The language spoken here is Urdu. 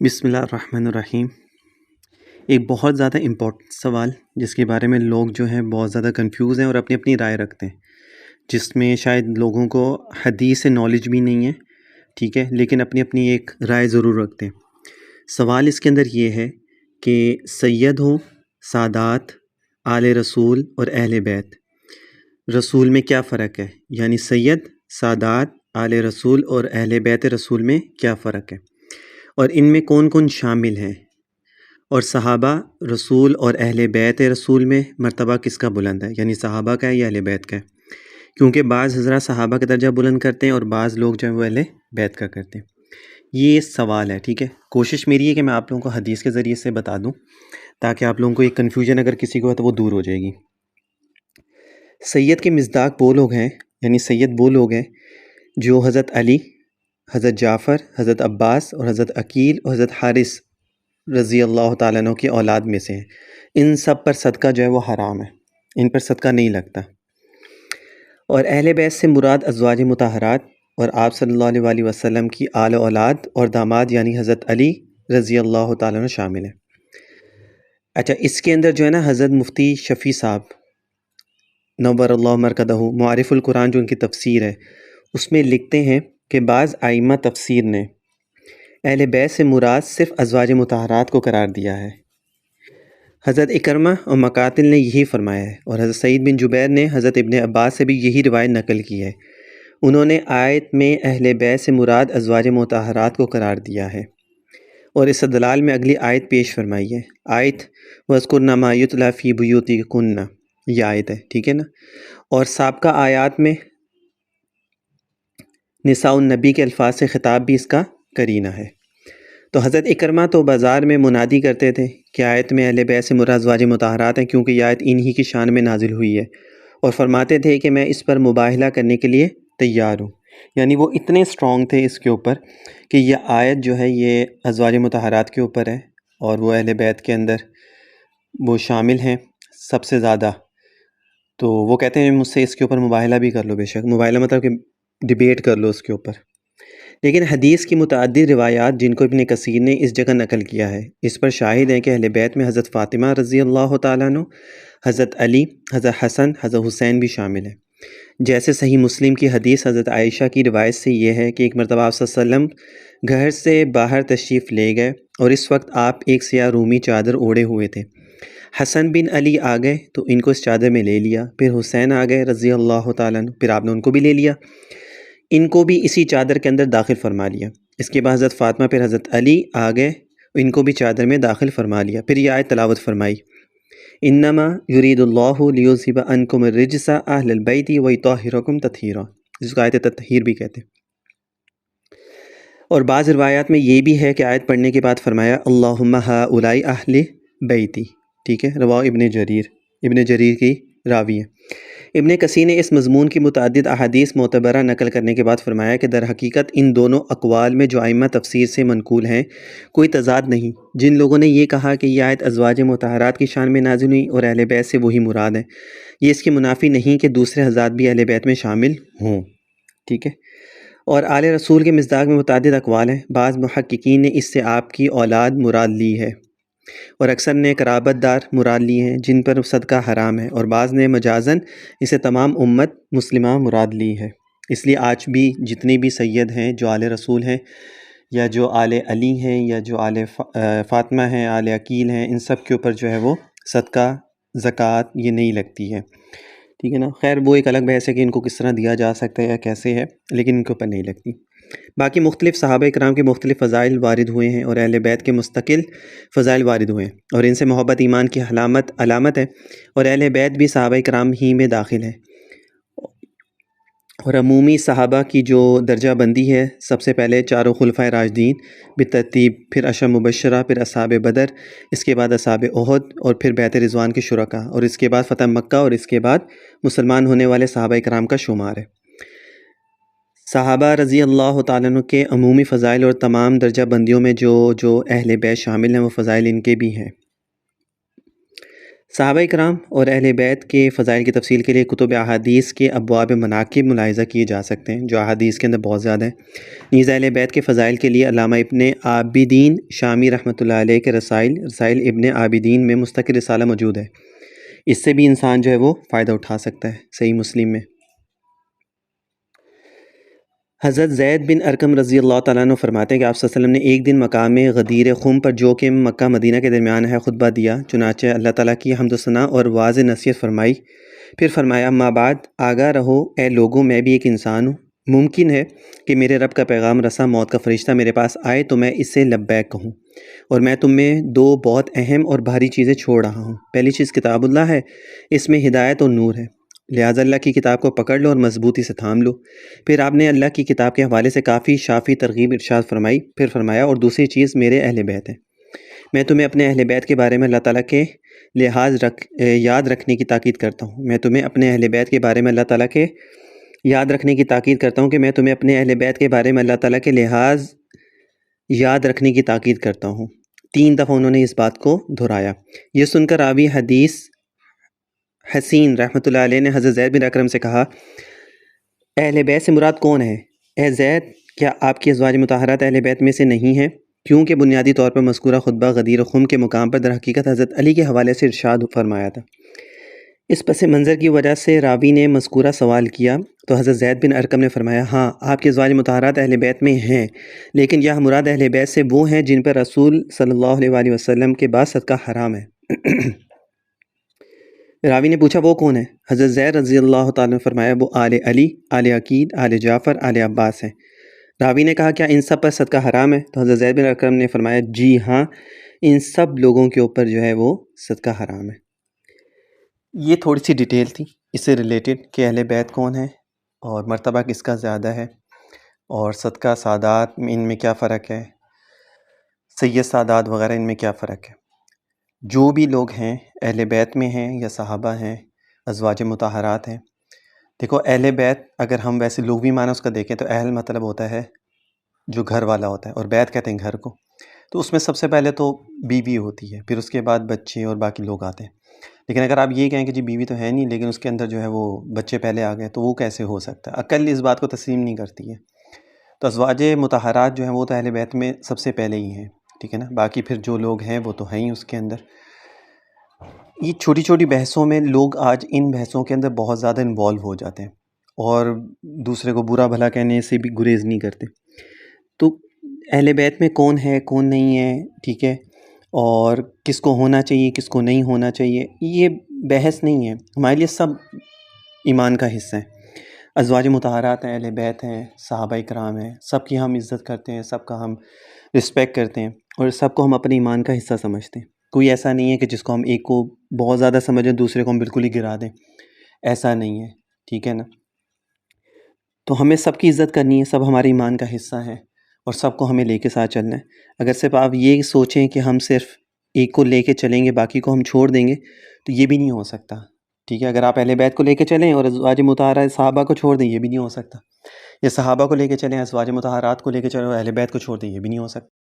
بسم اللہ الرحمن الرحیم۔ ایک بہت زیادہ امپورٹنٹ سوال جس کے بارے میں لوگ جو ہیں بہت زیادہ کنفیوز ہیں اور اپنی اپنی رائے رکھتے ہیں، جس میں شاید لوگوں کو حدیث سے نالج بھی نہیں ہے، ٹھیک ہے، لیکن اپنی اپنی ایک رائے ضرور رکھتے ہیں۔ سوال اس کے اندر یہ ہے کہ سید ہوں، سادات، آل رسول اور اہل بیت، رسول میں کیا فرق ہے؟ یعنی سید، سادات، آل رسول اور اہل بیت رسول میں کیا فرق ہے، اور ان میں کون کون شامل ہیں، اور صحابہ رسول اور اہل بیت رسول میں مرتبہ کس کا بلند ہے، یعنی صحابہ کا ہے یا اہل بیت کا ہے؟ کیونکہ بعض حضرات صحابہ کا درجہ بلند کرتے ہیں اور بعض لوگ جو ہیں وہ اہل بیت کا کرتے ہیں۔ یہ سوال ہے، ٹھیک ہے۔ کوشش میری ہے کہ میں آپ لوگوں کو حدیث کے ذریعے سے بتا دوں تاکہ آپ لوگوں کو ایک کنفیوژن اگر کسی کو ہے تو وہ دور ہو جائے گی۔ سید کے مصداق وہ لوگ ہیں، یعنی سید وہ لوگ ہیں جو حضرت علی، حضرت جعفر، حضرت عباس اور حضرت عقیل اور حضرت حارث رضی اللہ تعالیٰ عنہ کی اولاد میں سے ہیں۔ ان سب پر صدقہ جو ہے وہ حرام ہے، ان پر صدقہ نہیں لگتا۔ اور اہل بیت سے مراد ازواج مطہرات اور آپ صلی اللہ علیہ وآلہ وسلم کی آل و اولاد اور داماد یعنی حضرت علی رضی اللہ تعالیٰ عنہ شامل ہیں۔ اچھا، اس کے اندر جو ہے نا حضرت مفتی شفیع صاحب نور اللہ مرکزہ معارف القرآن جو ان کی تفسیر ہے، اس میں لکھتے ہیں کہ بعض ائمہ تفسیر نے اہل بیت سے مراد صرف ازواج مطہرات کو قرار دیا ہے۔ حضرت اکرمہ اور مقاتل نے یہی فرمایا ہے، اور حضرت سعید بن جبیر نے حضرت ابن عباس سے بھی یہی روایت نقل کی ہے۔ انہوں نے آیت میں اہل بیت سے مراد ازواج مطہرات کو قرار دیا ہے، اور اس استدلال میں اگلی آیت پیش فرمائی ہے، آیت وَاذْكُرْنَ مَا يُتْلَىٰ فِي بُيُوتِكُنَّ، یہ آیت ہے، ٹھیک ہے نا۔ اور سابقہ آیات میں نساء النبی کے الفاظ سے خطاب بھی اس کا قرینہ ہے۔ تو حضرت اکرمہ تو بازار میں منادی کرتے تھے کہ آیت میں اہل بیت سے مراد ازواج مطہرات ہیں، کیونکہ یہ آیت انہی کی شان میں نازل ہوئی ہے، اور فرماتے تھے کہ میں اس پر مباہلہ کرنے کے لیے تیار ہوں۔ یعنی وہ اتنے اسٹرانگ تھے اس کے اوپر کہ یہ آیت جو ہے یہ ازواج مطہرات کے اوپر ہے، اور وہ اہل بیت کے اندر وہ شامل ہیں سب سے زیادہ۔ تو وہ کہتے ہیں مجھ سے اس کے اوپر مباہلہ بھی کر لو، بے شک مباہلہ مطلب کہ ڈیبیٹ کر لو اس کے اوپر۔ لیکن حدیث کی متعدد روایات جن کو ابن کثیر نے اس جگہ نقل کیا ہے، اس پر شاہد ہیں کہ اہل بیت میں حضرت فاطمہ رضی اللہ تعالیٰ عنہ، حضرت علی، حضرت حسن، حضرت حسین بھی شامل ہیں۔ جیسے صحیح مسلم کی حدیث حضرت عائشہ کی روایت سے یہ ہے کہ ایک مرتبہ آپ صلی اللہ علیہ وسلم گھر سے باہر تشریف لے گئے، اور اس وقت آپ ایک سیاہ رومی چادر اوڑھے ہوئے تھے۔ حسن بن علی آ گئے تو ان کو اس چادر میں لے لیا، پھر حسین آ گئے رضی اللہ تعالیٰ عنہ، پھر آپ نے ان کو بھی لے لیا، ان کو بھی اسی چادر کے اندر داخل فرما لیا۔ اس کے بعد حضرت فاطمہ پھر حضرت علی آ گئے، ان کو بھی چادر میں داخل فرما لیا۔ پھر یہ آیت تلاوت فرمائی، انما یرید اللہ لیذھب عنکم الرجس اہل البیت ویطہرکم تطہیرا، جس کو آیت تطہیر بھی کہتے ہیں۔ اور بعض روایات میں یہ بھی ہے کہ آیت پڑھنے کے بعد فرمایا اللہم ہؤلاء اہل بیتی، ٹھیک ہے، رواه ابن جریر کی راوی ہے۔ ابن کثیر نے اس مضمون کی متعدد احادیث معتبرہ نقل کرنے کے بعد فرمایا کہ در حقیقت ان دونوں اقوال میں جو ائمہ تفسیر سے منقول ہیں کوئی تضاد نہیں۔ جن لوگوں نے یہ کہا کہ یہ آیت ازواج مطہرات کی شان میں نازل ہوئی اور اہل بیت سے وہی مراد ہے، یہ اس کی منافی نہیں کہ دوسرے حضرات بھی اہل بیت میں شامل ہوں، ٹھیک ہے۔ اور آل رسول کے مصداق میں متعدد اقوال ہیں۔ بعض محققین نے اس سے آپ کی اولاد مراد لی ہے، اور اکثر نے قرابت دار مراد لی ہیں جن پر صدقہ حرام ہے، اور بعض نے مجازاً اسے تمام امت مسلمہ مراد لی ہے۔ اس لیے آج بھی جتنے بھی سید ہیں جو آل رسول ہیں، یا جو آل علی ہیں، یا جو آل فاطمہ ہیں، آل عقیل ہیں، ان سب کے اوپر جو ہے وہ صدقہ زکوٰۃ یہ نہیں لگتی ہے، ٹھیک ہے نا۔ خیر وہ ایک الگ بحث ہے کہ ان کو کس طرح دیا جا سکتا ہے یا کیسے ہے، لیکن ان کے اوپر نہیں لگتی۔ باقی مختلف صحابہ اکرام کے مختلف فضائل وارد ہوئے ہیں، اور اہل بیت کے مستقل فضائل وارد ہوئے ہیں، اور ان سے محبت ایمان کی علامت ہے، اور اہل بیت بھی صحابہ اکرام ہی میں داخل ہیں۔ اور عمومی صحابہ کی جو درجہ بندی ہے، سب سے پہلے چاروں خلفائے راشدین بالترتیب، پھر عشرہ مبشرہ، پھر اصحاب بدر، اس کے بعد اصحاب احد، اور پھر بیعت رضوان کے شرکاء، اور اس کے بعد فتح مکہ، اور اس کے بعد مسلمان ہونے والے صحابہ اکرام کا شمار ہے۔ صحابہ رضی اللہ تعالیٰ عنہ کے عمومی فضائل اور تمام درجہ بندیوں میں جو اہل بیت شامل ہیں وہ فضائل ان کے بھی ہیں۔ صحابہ کرام اور اہل بیت کے فضائل کی تفصیل کے لیے کتب احادیث کے ابواب مناقب ملاحظہ کیے جا سکتے ہیں، جو احادیث کے اندر بہت زیادہ ہیں۔ نیز اہل بیت کے فضائل کے لیے علامہ ابن عابدین شامی رحمۃ اللہ علیہ کے رسائل ابن عابدین میں مستقل رسالہ موجود ہے، اس سے بھی انسان جو ہے وہ فائدہ اٹھا سکتا ہے۔ صحیح مسلم میں حضرت زید بن ارقم رضی اللہ تعالیٰ عنہ فرماتے ہیں کہ آپ صلی اللہ علیہ وسلم نے ایک دن مقام غدیر خم پر جو کہ مکہ مدینہ کے درمیان ہے خطبہ دیا، چنانچہ اللہ تعالیٰ کی حمد و ثنا اور واضح نصیحت فرمائی، پھر فرمایا اما بعد، آگاہ رہو اے لوگوں، میں بھی ایک انسان ہوں، ممکن ہے کہ میرے رب کا پیغام رساں موت کا فرشتہ میرے پاس آئے تو میں اس سے لبیک کہوں، اور میں تم میں دو بہت اہم اور بھاری چیزیں چھوڑ رہا ہوں۔ پہلی چیز کتاب اللہ ہے، اس میں ہدایت اور نور ہے، لہٰذا اللہ کی کتاب کو پکڑ لو اور مضبوطی سے تھام لو۔ پھر آپ نے اللہ کی کتاب کے حوالے سے کافی شافی ترغیب ارشاد فرمائی، پھر فرمایا اور دوسری چیز میرے اہل بیت ہیں، میں تمہیں اپنے اہل بیت کے بارے میں اللہ تعالیٰ کے یاد رکھنے کی تاکید کرتا ہوں، میں تمہیں اپنے اہل بیت کے بارے میں اللہ تعالیٰ کے یاد رکھنے کی تاکید کرتا ہوں کہ میں تمہیں اپنے اہل بیت کے بارے میں اللہ تعالیٰ کے یاد رکھنے کی تاکید کرتا ہوں۔ 3 دفعہ انہوں نے اس بات کو دہرایا۔ یہ سن کر راوی حدیث حسین رحمۃ اللہ علیہ نے حضرت زید بن اکرم سے کہا، اہل بیت سے مراد کون ہے؟ اے زید، کیا آپ کی ازواج مطہرات اہل بیت میں سے نہیں ہیں؟ کیونکہ بنیادی طور پر مذکورہ خطبہ غدیر خم کے مقام پر در حقیقت حضرت علی کے حوالے سے ارشاد فرمایا تھا۔ اس پس منظر کی وجہ سے راوی نے مذکورہ سوال کیا تو حضرت زید بن ارقم نے فرمایا، ہاں آپ کی ازواج مطہرات اہل بیت میں ہیں، لیکن یہ مراد اہل بیت سے وہ ہیں جن پر رسول صلی اللہ علیہ وآلہ وسلم کے بعد صدقہ حرام ہے۔ راوی نے پوچھا وہ کون ہے؟ حضرت زید رضی اللہ تعالیٰ نے فرمایا وہ آل علی، آل عقید، آل جعفر، آل عباس ہیں۔ راوی نے کہا کیا ان سب پر صدقہ حرام ہے؟ تو حضرت زید بن اکرم نے فرمایا جی ہاں، ان سب لوگوں کے اوپر جو ہے وہ صدقہ حرام ہے۔ یہ تھوڑی سی ڈیٹیل تھی اس سے ریلیٹڈ کہ اہل بیت کون ہے اور مرتبہ کس کا زیادہ ہے، اور صدقہ سادات ان میں کیا فرق ہے، سید سادات وغیرہ ان میں کیا فرق ہے۔ جو بھی لوگ ہیں اہل بیت میں ہیں یا صحابہ ہیں، ازواج مطہرات ہیں، دیکھو اہل بیت اگر ہم ویسے لغوی معنی اس کا دیکھیں تو اہل مطلب ہوتا ہے جو گھر والا ہوتا ہے، اور بیت کہتے ہیں گھر کو، تو اس میں سب سے پہلے تو بیوی ہوتی ہے، پھر اس کے بعد بچے اور باقی لوگ آتے ہیں۔ لیکن اگر آپ یہ کہیں کہ جی بیوی تو ہے نہیں لیکن اس کے اندر جو ہے وہ بچے پہلے آ گئے، تو وہ کیسے ہو سکتا ہے؟ عقل اس بات کو تسلیم نہیں کرتی ہے۔ تو ازواج مطہرات جو ہیں وہ تو اہل بیت میں سب سے پہلے ہی ہیں، ٹھیک ہے نا، باقی پھر جو لوگ ہیں وہ تو ہیں ہی اس کے اندر۔ یہ چھوٹی چھوٹی بحثوں میں لوگ آج ان بحثوں کے اندر بہت زیادہ انوالو ہو جاتے ہیں اور دوسرے کو برا بھلا کہنے سے بھی گریز نہیں کرتے۔ تو اہل بیت میں کون ہے کون نہیں ہے، ٹھیک ہے، اور کس کو ہونا چاہیے کس کو نہیں ہونا چاہیے، یہ بحث نہیں ہے، ہمارے لیے سب ایمان کا حصہ ہیں۔ ازواج مطہرات ہیں، اہل بیت ہیں، صحابہ کرام ہیں، سب کی ہم عزت کرتے ہیں، سب کا ہم رسپیکٹ کرتے ہیں، اور سب کو ہم اپنے ایمان کا حصہ سمجھتے ہیں۔ کوئی ایسا نہیں ہے کہ جس کو ہم ایک کو بہت زیادہ سمجھیں دوسرے کو ہم بالکل ہی گرا دیں، ایسا نہیں ہے، ٹھیک ہے نا۔ تو ہمیں سب کی عزت کرنی ہے، سب ہمارے ایمان کا حصہ ہیں اور سب کو ہمیں لے کے ساتھ چلنا ہے۔ اگر صرف آپ یہ سوچیں کہ ہم صرف ایک کو لے کے چلیں گے باقی کو ہم چھوڑ دیں گے تو یہ بھی نہیں ہو سکتا، ٹھیک ہے۔ اگر آپ اہل بیت کو لے کے چلیں اور ازواج مطہرات صحابہ کو چھوڑ دیں یہ بھی نہیں ہو سکتا، یا صحابہ کو لے کے چلیں ازواج مطہرات کو لے کے چلیں اور اہل بیت کو چھوڑ دیں یہ بھی نہیں ہو سکتا۔